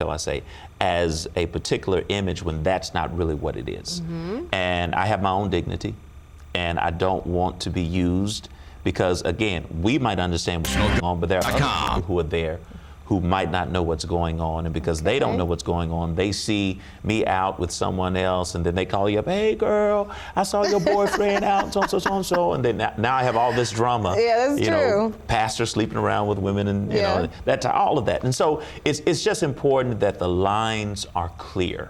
shall I say, as a particular image when that's not really what it is. And I have my own dignity, and I don't want to be used because, again, we might understand what's going on, but there are other people who are there who might not know what's going on, and because they don't know what's going on, they see me out with someone else, and then they call you up, hey girl, I saw your boyfriend out, so, and then now I have all this drama. Yeah, that's true. Pastor sleeping around with women, and you know, that's all of that. And so it's just important that the lines are clear.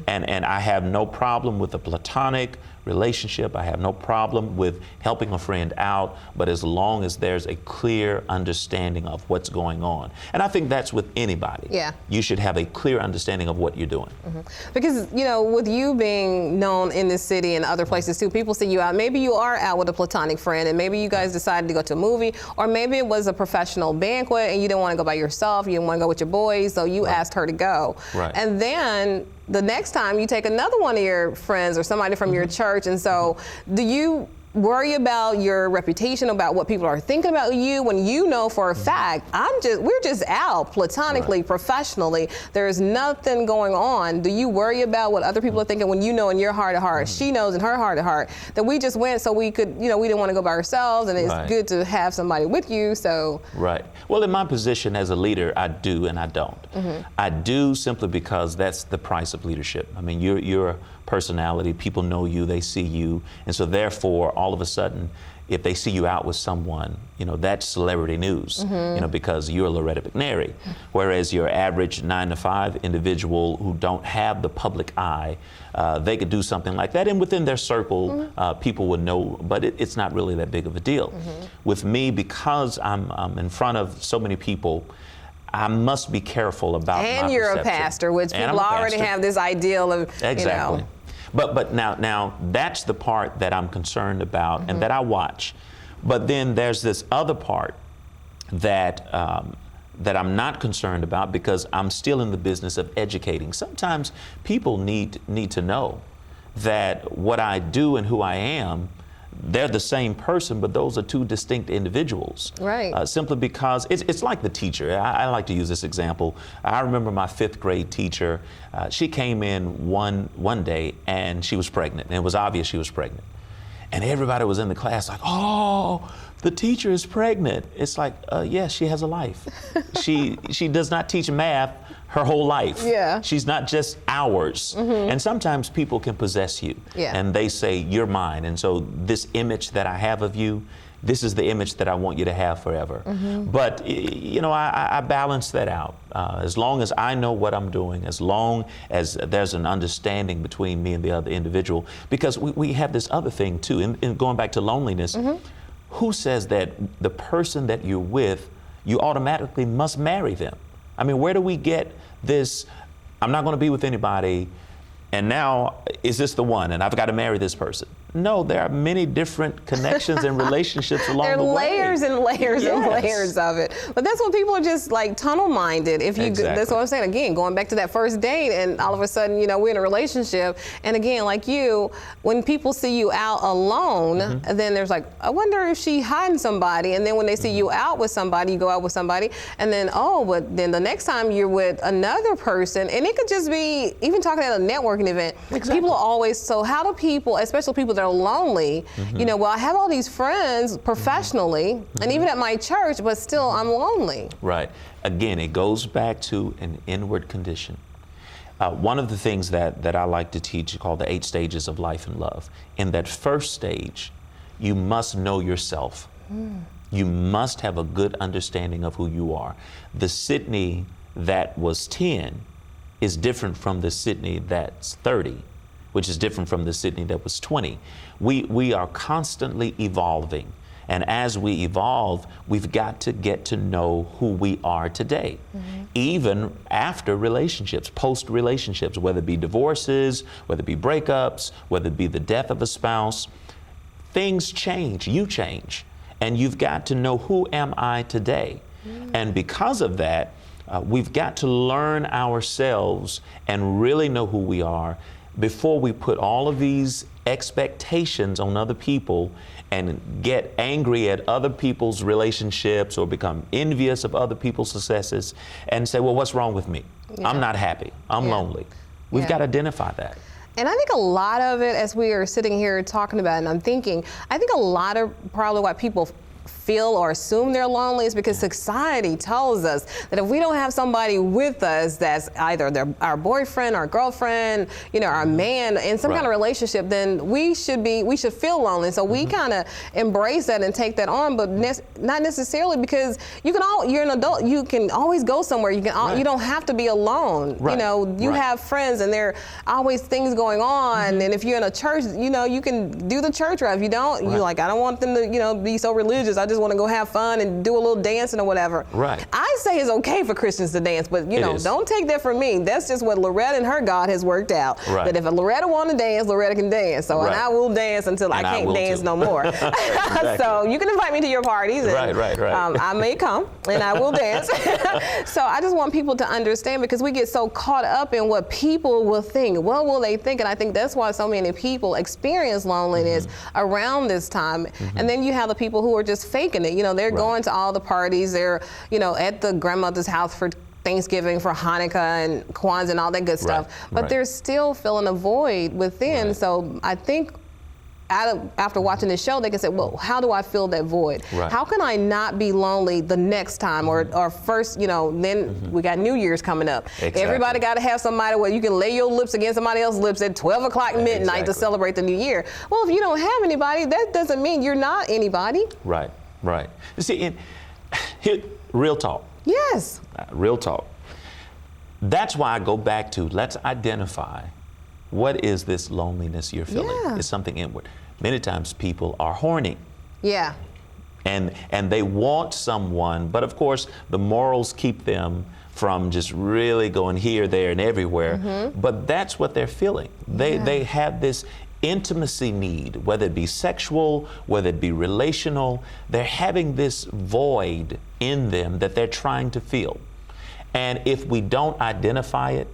And I have no problem with a platonic relationship. I have no problem with helping a friend out, but as long as there's a clear understanding of what's going on. And I think that's with anybody. Yeah. You should have a clear understanding of what you're doing. Because, you know, with you being known in this city and other places too, people see you out. Maybe you are out with a platonic friend, and maybe you guys decided to go to a movie, or maybe it was a professional banquet and you didn't want to go by yourself, you didn't want to go with your boys, so you asked her to go. And then the next time you take another one of your friends or somebody from your church, and so do you worry about your reputation, about what people are thinking about you, when you know for a fact we're just out platonically, professionally, there's nothing going on? Do you worry about what other people are thinking when you know in your heart of heart, she knows in her heart of heart, that we just went so we could, you know, we didn't want to go by ourselves, and it's good to have somebody with you, so. Well, in my position as a leader, I do and I don't. I do simply because that's the price of leadership. I mean, you're a personality, people know you, they see you, and so therefore, all of a sudden, if they see you out with someone, you know, that's celebrity news, you know, because you're Loretta McNary. Whereas your average 9-to-5 individual who don't have the public eye, they could do something like that, and within their circle, people would know, but it's not really that big of a deal. With me, because I'm in front of so many people, I must be careful about and my you're perception. A pastor, which people already have this ideal of, you know. But now that's the part that I'm concerned about and that I watch. But then there's this other part that that I'm not concerned about, because I'm still in the business of educating. Sometimes people need to know that what I do and who I am, they're the same person, but those are two distinct individuals. Simply because it's like the teacher. I like to use this example. I remember my 5th grade teacher. She came in one day and she was pregnant, and it was obvious she was pregnant. And everybody was in the class like, oh, the teacher is pregnant. It's like, yes, she has a life. She does not teach math her whole life. She's not just hours. And sometimes people can possess you. And they say, you're mine. And so this image that I have of you, this is the image that I want you to have forever. But, you know, I balance that out. As long as I know what I'm doing, as long as there's an understanding between me and the other individual, because we have this other thing too, in going back to loneliness, who says that the person that you're with, you automatically must marry them? I mean, where do we get this, I'm not going to be with anybody, and now is this the one, and I've got to marry this person? No, there are many different connections and relationships along the way. There are layers and layers and layers of it. But that's when people are just like tunnel-minded. If you, that's what I'm saying. Again, going back to that first date, and all of a sudden, you know, we're in a relationship. And again, like you, when people see you out alone, then there's like, I wonder if she hiding somebody. And then when they see you out with somebody, you go out with somebody, and then, oh, but then the next time you're with another person, and it could just be, even talking at a networking event, people are always, so how do people, especially people that are lonely, you know, well, I have all these friends professionally, and even at my church, but still I'm lonely. Again, it goes back to an inward condition. One of the things that I like to teach is called the 8 stages of life and love. In that first stage, you must know yourself. You must have a good understanding of who you are. The Sydney that was 10 is different from the Sydney that's 30. Which is different from the Sydney that was 20. We are constantly evolving. And as we evolve, we've got to get to know who we are today. Even after relationships, post-relationships, whether it be divorces, whether it be breakups, whether it be the death of a spouse, things change, you change. And you've got to know, who am I today? And because of that, we've got to learn ourselves and really know who we are before we put all of these expectations on other people and get angry at other people's relationships or become envious of other people's successes and say, well, what's wrong with me? I'm not happy. I'm lonely. We've got to identify that. And I think a lot of it, as we are sitting here talking about it, and I'm thinking, I think a lot of probably why people feel or assume they're lonely is because society tells us that if we don't have somebody with us that's either our boyfriend, our girlfriend, our man in some kind of relationship, then we should feel lonely. So we kind of embrace that and take that on, but not necessarily, because you're an adult. You can always go somewhere. You don't have to be alone. Right. You have friends, and there are always things going on. And if you're in a church, you can do the church route. If you don't, you're like, I don't want them to, be so religious. I just want to go have fun and do a little dancing or whatever. Right. I say it's okay for Christians to dance, but don't take that from me. That's just what Loretta and her God has worked out. Right. That if Loretta want to dance, Loretta can dance. So and I will dance until I can't dance no more. Exactly. So you can invite me to your parties. And, right. I may come and I will dance. So I just want people to understand, because we get so caught up in what people will think. What will they think? And I think that's why so many people experience loneliness around this time. And then you have the people who are just faking it. They're going to all the parties. They're, at the grandmother's house for Thanksgiving, for Hanukkah and Kwanzaa and all that good stuff. But they're still feeling a void within. So I think after watching this show, they can say, well, how do I fill that void? How can I not be lonely the next time or first, then we got New Year's coming up. Exactly. Everybody got to have somebody where you can lay your lips against somebody else's lips at 12 o'clock midnight to celebrate the new year. Well, if you don't have anybody, that doesn't mean you're not anybody. Right. You see, real talk. Yes. Real talk. That's why I go back to, let's identify what is this loneliness you're feeling. It's something inward. Many times people are horny. Yeah. And they want someone, but of course the morals keep them from just really going here, there, and everywhere. But that's what they're feeling. They have this intimacy need, whether it be sexual, whether it be relational. They're having this void in them that they're trying to fill. And if we don't identify it,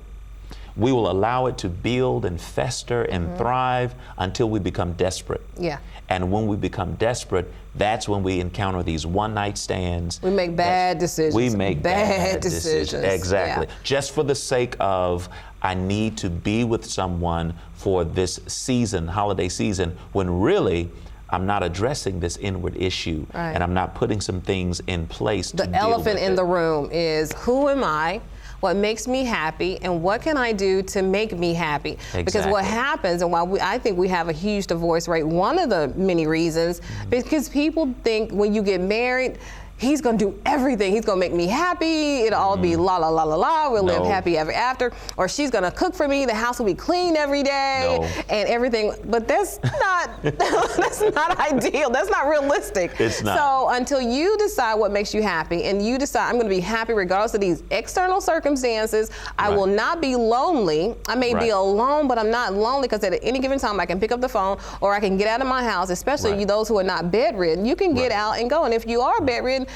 we will allow it to build and fester and thrive until we become desperate. Yeah. And when we become desperate, that's when we encounter these one-night stands. We make bad decisions. We make bad decisions. Exactly. Yeah. Just for the sake of, I need to be with someone for this season, holiday season, when really I'm not addressing this inward issue, and I'm not putting some things in place to deal with it. The elephant in the room is, who am I? What makes me happy, and what can I do to make me happy? Exactly. Because what happens, and why I think we have a huge divorce rate, one of the many reasons, because people think when you get married, he's gonna do everything. He's gonna make me happy. It'll all be la la la la la. We'll live happy ever after. Or she's gonna cook for me. The house will be clean every day and everything. But that's not that's not ideal. That's not realistic. It's not. So until you decide what makes you happy, and you decide, I'm gonna be happy regardless of these external circumstances. I will not be lonely. I may be alone, but I'm not lonely, because at any given time I can pick up the phone or I can get out of my house. Especially you, those who are not bedridden, you can get out and go. And if you are bedridden,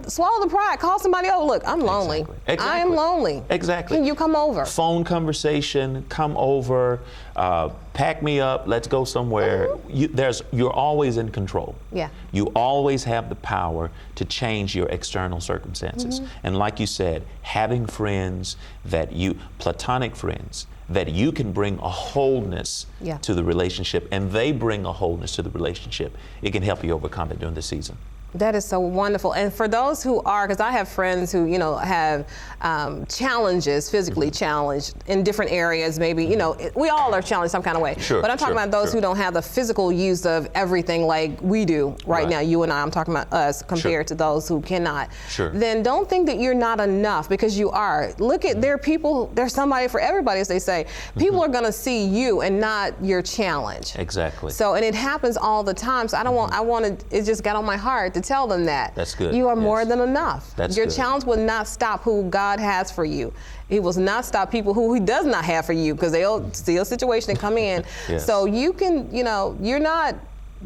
swallow the pride. Call somebody over. Look, I'm lonely. Exactly. I am lonely. Exactly. Can you come over? Phone conversation, come over, pack me up, let's go somewhere. You're always in control. Yeah. You always have the power to change your external circumstances. And like you said, having friends platonic friends, that you can bring a wholeness to the relationship, and they bring a wholeness to the relationship. It can help you overcome it during the season. That is so wonderful. And for those who are, because I have friends who, have challenges, physically challenged in different areas, maybe, we all are challenged some kind of way. Sure, but I'm talking about those who don't have the physical use of everything like we do right now, you and I'm talking about us compared to those who cannot. Then don't think that you're not enough, because you are. Look at, there's somebody for everybody, as they say. People are going to see you and not your challenge. Exactly. So, and it happens all the time. So it just got on my heart to tell them that. That's good. You are more than enough. That's your good. challenge will not stop who God has for you. He will not stop people who He does not have for you, because they'll see a situation and come in. So you can, you're not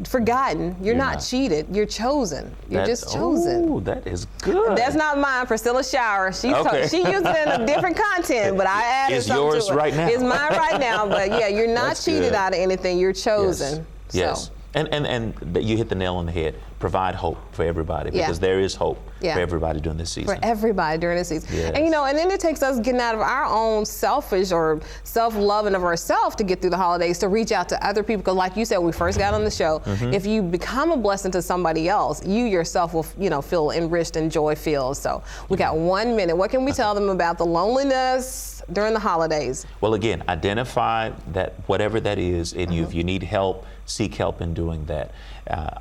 forgotten. You're not cheated. You're chosen. You're just chosen. Oh, that is good. That's not mine. Priscilla Shower. She used it in a different content, but I added it's something to it. It's yours right now. It's mine right now. But yeah, you're not cheated out of anything. You're chosen. Yes. And you hit the nail on the head. provide hope for everybody, Yeah. because there is hope Yeah. for everybody during this season. For everybody during the season. Yes. And and then it takes us getting out of our own selfish or self-loving of ourselves to get through the holidays, to reach out to other people. Because like you said, when we first got on the show, if you become a blessing to somebody else, you yourself will, feel enriched and joy-filled. So we got 1 minute. What can we tell them about the loneliness during the holidays? Well, again, identify that whatever that is in you. If you need help, seek help in doing that.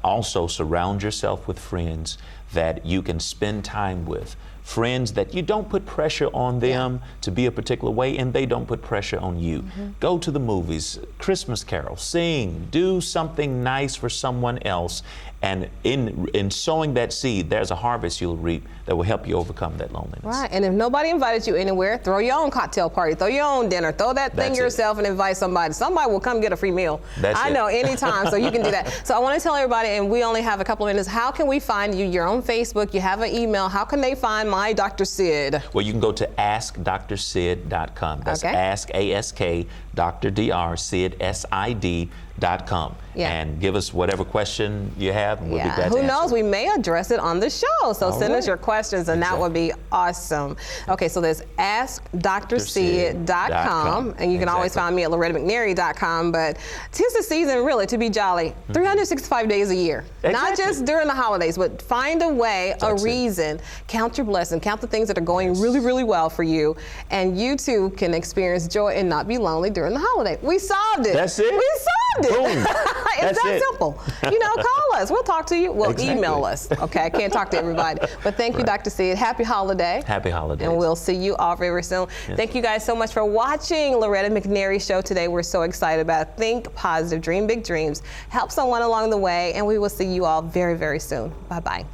Also, surround yourself with friends that you can spend time with. Friends that you don't put pressure on them to be a particular way, and they don't put pressure on you. Go to the movies, Christmas Carol, sing, do something nice for someone else. And in sowing that seed, there's a harvest you'll reap that will help you overcome that loneliness. Right, and if nobody invited you anywhere, throw your own cocktail party, throw your own dinner, throw that thing That's it. yourself and invite somebody. Somebody will come get a free meal. That's I it. know, anytime, so you can do that. So I want to tell everybody, and we only have a couple of minutes, how can we find you? You're on Facebook, you have an email. How can they find my Dr. Sid? Well, you can go to askdrsid.com. That's Okay. ask, A-S-K, Dr. D-R, Sid, S-I-D.com. Yeah. And give us whatever question you have, and we'll be glad to Who answer. knows? We may address it on the show. So send us right. your questions, and that would be awesome. Okay, so there's askdrsid.com, and you can always Exactly. find me at lorettamcnary.com. But 'tis the season, really, to be jolly. 365 days a year, not Exactly. just during the holidays, but find a way, That's a it. reason. Count your blessing. Count the things that are going really, really well for you, and you too can experience joy and not be lonely during the holiday. We solved it. That's it. We solved it. Boom. It's That's that it. simple. Call us. We'll talk to you. Well, Exactly. email us. Okay, I can't talk to everybody. But thank you, Dr. Sid. Happy holiday. Happy holidays. And we'll see you all very soon. Thank you guys so much for watching Loretta McNary Show today. We're so excited about it. Think positive, dream big dreams, help someone along the way, and we will see you all very, very soon. Bye-bye.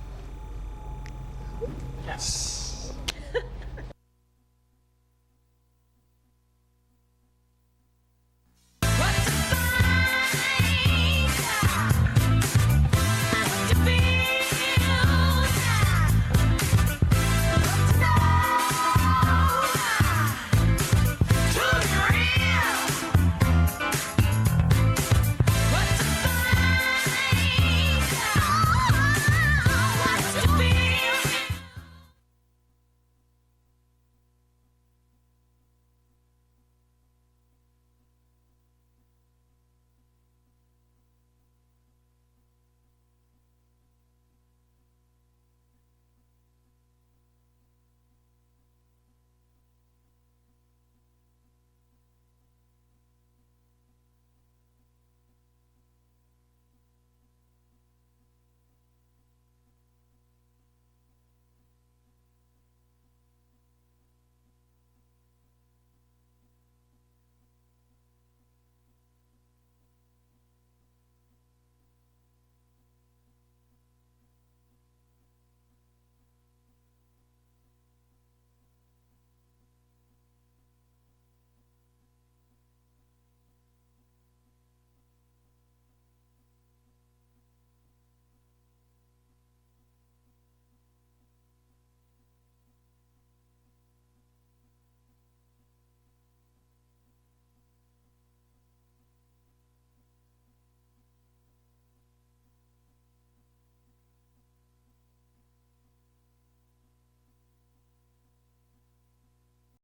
Yes.